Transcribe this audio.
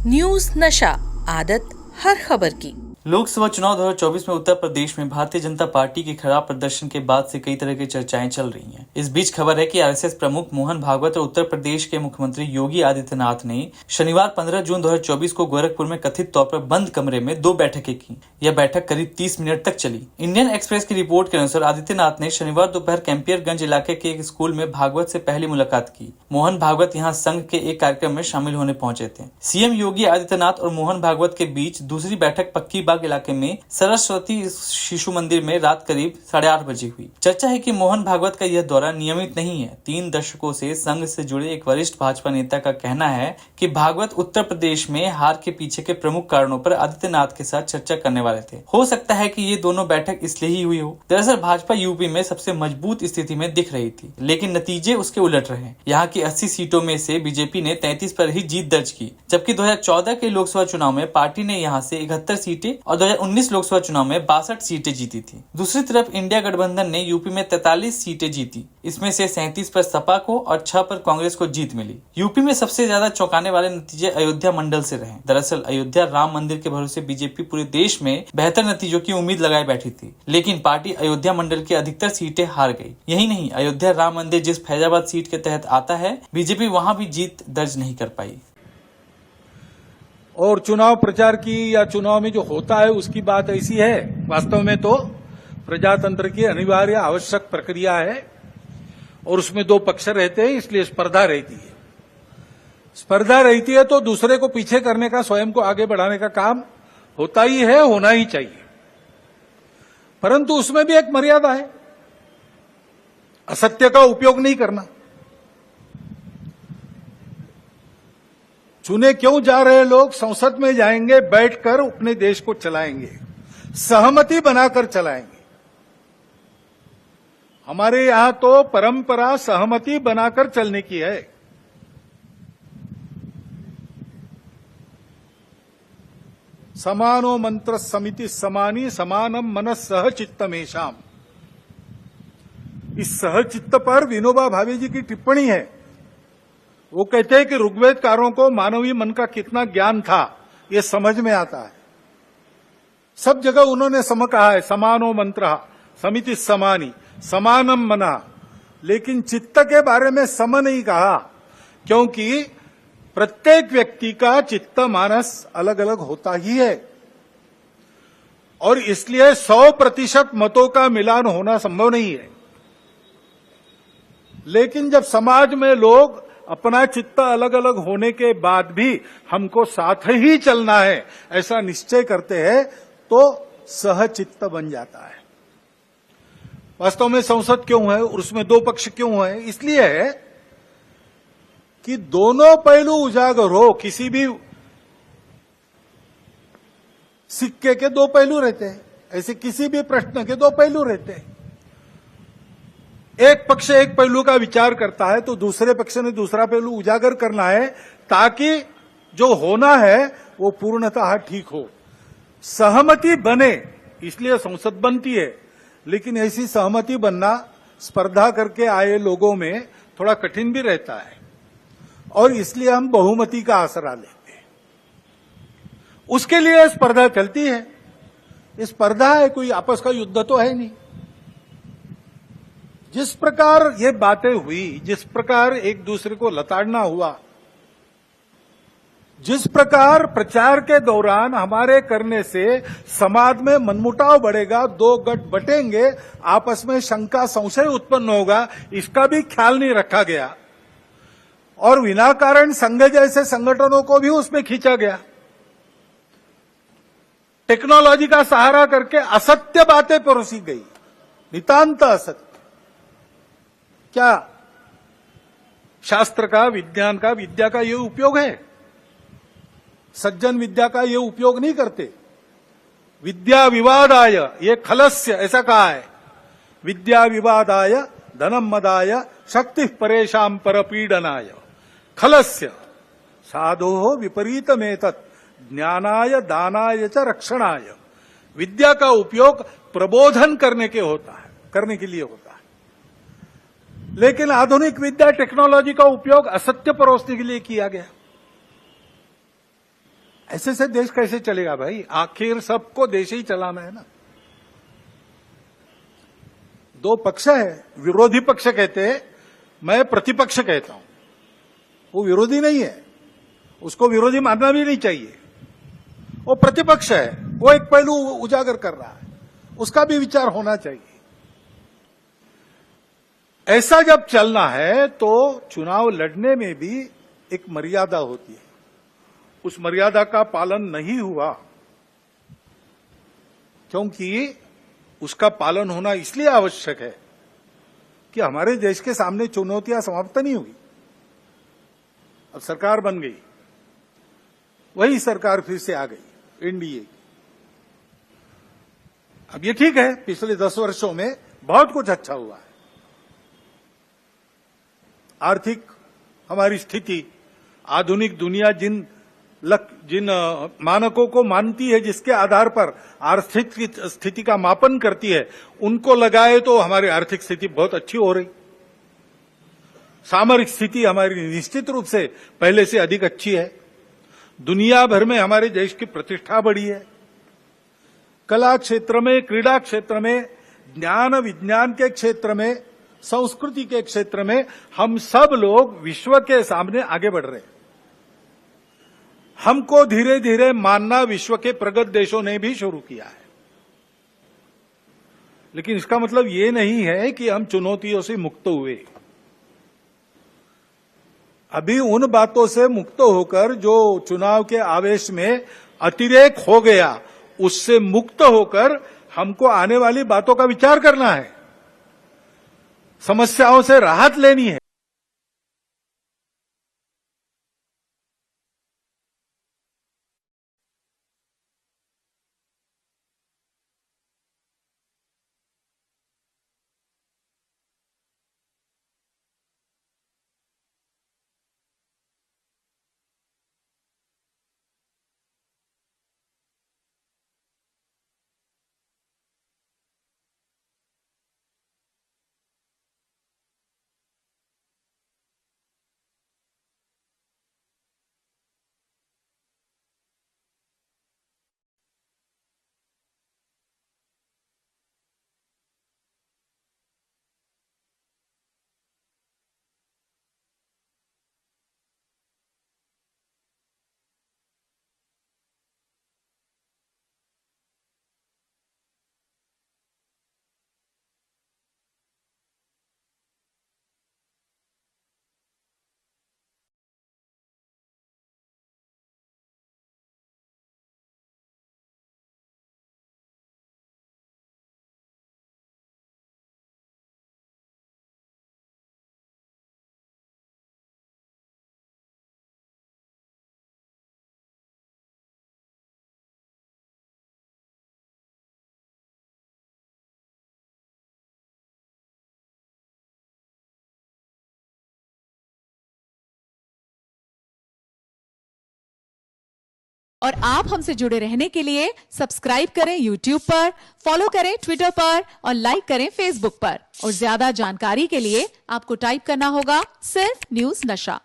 News नशा, आदत हर खबर की। लोकसभा चुनाव 2024 में उत्तर प्रदेश में भारतीय जनता पार्टी के खराब प्रदर्शन के बाद से कई तरह की चर्चाएं चल रही हैं। इस बीच खबर है कि आरएसएस प्रमुख मोहन भागवत और उत्तर प्रदेश के मुख्यमंत्री योगी आदित्यनाथ ने शनिवार 15 जून 2024 को गोरखपुर में कथित तौर पर बंद कमरे में 2 बैठकें की। यह बैठक करीब 30 मिनट तक चली। इंडियन एक्सप्रेस की रिपोर्ट के अनुसार आदित्यनाथ ने शनिवार दोपहर कैंपियरगंज इलाके के एक स्कूल में भागवत से पहली मुलाकात की। मोहन भागवत यहाँ संघ के एक कार्यक्रम में शामिल होने पहुंचे थे। सीएम योगी आदित्यनाथ और मोहन भागवत के बीच दूसरी बैठक पक्की बाग इलाके में सरस्वती शिशु मंदिर में रात करीब 8:30 बजे हुई। चर्चा है कि मोहन भागवत का यह दौरा नियमित नहीं है। 3 दशकों से संघ से जुड़े एक वरिष्ठ भाजपा नेता का कहना है कि भागवत उत्तर प्रदेश में हार के पीछे के प्रमुख कारणों पर आदित्यनाथ के साथ चर्चा करने वाले थे। हो सकता है कि ये दोनों बैठक इसलिए ही हुई हो। दरअसल भाजपा यूपी में सबसे मजबूत स्थिति में दिख रही थी, लेकिन नतीजे उसके उलट रहे। यहाँ की 80 सीटों में से बीजेपी ने 33 पर ही जीत दर्ज की, जबकि 2014 के लोकसभा चुनाव में पार्टी ने यहाँ से 71 सीटें और 2019 लोकसभा चुनाव में 62 सीटें जीती थी। दूसरी तरफ इंडिया गठबंधन ने यूपी में 43 सीटें जीती। इसमें से 37 पर सपा को और 6 पर कांग्रेस को जीत मिली। यूपी में सबसे ज्यादा चौंकाने वाले नतीजे अयोध्या मंडल से रहे। दरअसल अयोध्या राम मंदिर के भरोसे बीजेपी पूरे देश में बेहतर नतीजों की उम्मीद लगाए बैठी थी, लेकिन पार्टी अयोध्या मंडल की अधिकतर सीटें हार गई। यही नहीं, अयोध्या राम मंदिर जिस फैजाबाद सीट के तहत आता है, बीजेपी वहां भी जीत दर्ज नहीं कर पाई। और चुनाव प्रचार की या चुनाव में जो होता है उसकी बात ऐसी है, वास्तव में तो प्रजातंत्र की अनिवार्य आवश्यक प्रक्रिया है और उसमें 2 पक्ष रहते हैं, इसलिए स्पर्धा रहती है। स्पर्धा रहती है तो दूसरे को पीछे करने का, स्वयं को आगे बढ़ाने का काम होता ही है, होना ही चाहिए। परंतु उसमें भी एक मर्यादा है, असत्य का उपयोग नहीं करना। चुने क्यों जा रहे लोग संसद में जाएंगे, बैठकर अपने देश को चलाएंगे, सहमति बनाकर चलाएंगे। हमारे यहां तो परंपरा सहमति बनाकर चलने की है। समानो मंत्र समिति समानी समानम मनस सह चित्तमेशाम। इस सहचित्त पर विनोबा भावे जी की टिप्पणी है। वो कहते हैं कि ऋग्वेदकारों को मानवीय मन का कितना ज्ञान था ये समझ में आता है। सब जगह उन्होंने कहा है, समानो मंत्र समिति समानी समानम मना, लेकिन चित्त के बारे में सम नहीं कहा, क्योंकि प्रत्येक व्यक्ति का चित्त मानस अलग अलग होता ही है और इसलिए 100% मतों का मिलान होना संभव नहीं है। लेकिन जब समाज में लोग अपना चित्त अलग अलग होने के बाद भी हमको साथ ही चलना है ऐसा निश्चय करते हैं तो सहचित्त बन जाता है। वास्तव में संसद क्यों है और उसमें 2 पक्ष क्यों है? इसलिए है कि दोनों पहलू उजागर हो। किसी भी सिक्के के 2 पहलू रहते हैं, ऐसे किसी भी प्रश्न के 2 पहलू रहते हैं। एक पक्ष एक पहलू का विचार करता है तो दूसरे पक्ष ने दूसरा पहलू उजागर करना है, ताकि जो होना है वो पूर्णतः ठीक हो, सहमति बने। इसलिए संसद बनती है, लेकिन ऐसी सहमति बनना स्पर्धा करके आए लोगों में थोड़ा कठिन भी रहता है और इसलिए हम बहुमति का आसरा लेते हैं। उसके लिए स्पर्धा चलती है। ये स्पर्धा है, कोई आपस का युद्ध तो है नहीं। जिस प्रकार ये बातें हुई, जिस प्रकार एक दूसरे को लताड़ना हुआ, जिस प्रकार प्रचार के दौरान हमारे करने से समाज में मनमुटाव बढ़ेगा, 2 गठ बटेंगे, आपस में शंका संशय उत्पन्न होगा, इसका भी ख्याल नहीं रखा गया और विनाकारण संघ जैसे संगठनों को भी उसमें खींचा गया। टेक्नोलॉजी का सहारा करके असत्य बातें परोसी गई, नितांत असत्य। क्या शास्त्र का, विज्ञान का, विद्या का ये उपयोग है? सज्जन विद्या का ये उपयोग नहीं करते। विद्या विवादाय ये खलस्य, ऐसा कहा है। विद्या विवादाय धनम मदाय शक्ति परेशान परपीडनाय खलस्य साधो विपरीतमेतत् ज्ञानाय दानाय च रक्षणाय। विद्या का उपयोग प्रबोधन करने के लिए होता है, लेकिन आधुनिक विद्या टेक्नोलॉजी का उपयोग असत्य परोसने के लिए किया गया। ऐसे से देश कैसे चलेगा भाई? आखिर सबको देश ही चलाना है ना। दो पक्ष है, विरोधी पक्ष कहते हैं, मैं प्रतिपक्ष कहता हूं। वो विरोधी नहीं है, उसको विरोधी मानना भी नहीं चाहिए। वो प्रतिपक्ष है, वो एक पहलू उजागर कर रहा है, उसका भी विचार होना चाहिए। ऐसा जब चलना है तो चुनाव लड़ने में भी एक मर्यादा होती है। उस मर्यादा का पालन नहीं हुआ, क्योंकि उसका पालन होना इसलिए आवश्यक है कि हमारे देश के सामने चुनौतियां समाप्त नहीं हुई। अब सरकार बन गई, वही सरकार फिर से आ गई, एनडीए की। अब ये ठीक है, पिछले 10 वर्षों में बहुत कुछ अच्छा हुआ है। आर्थिक हमारी स्थिति, आधुनिक दुनिया जिन मानकों को मानती है, जिसके आधार पर आर्थिक स्थिति का मापन करती है, उनको लगाए तो हमारी आर्थिक स्थिति बहुत अच्छी हो रही। सामरिक स्थिति हमारी निश्चित रूप से पहले से अधिक अच्छी है। दुनिया भर में हमारे देश की प्रतिष्ठा बढ़ी है। कला क्षेत्र में, क्रीड़ा क्षेत्र में, ज्ञान विज्ञान के क्षेत्र में, संस्कृति के क्षेत्र में हम सब लोग विश्व के सामने आगे बढ़ रहे हैं। हमको धीरे धीरे मानना विश्व के प्रगत देशों ने भी शुरू किया है। लेकिन इसका मतलब ये नहीं है कि हम चुनौतियों से मुक्त हुए। अभी उन बातों से मुक्त होकर जो चुनाव के आवेश में अतिरेक हो गया, उससे मुक्त होकर हमको आने वाली बातों का विचार करना है, समस्याओं से राहत लेनी है। और आप हमसे जुड़े रहने के लिए सब्सक्राइब करें YouTube पर, फॉलो करें Twitter पर और लाइक करें Facebook पर। और ज्यादा जानकारी के लिए आपको टाइप करना होगा सिर्फ न्यूज़ नशा।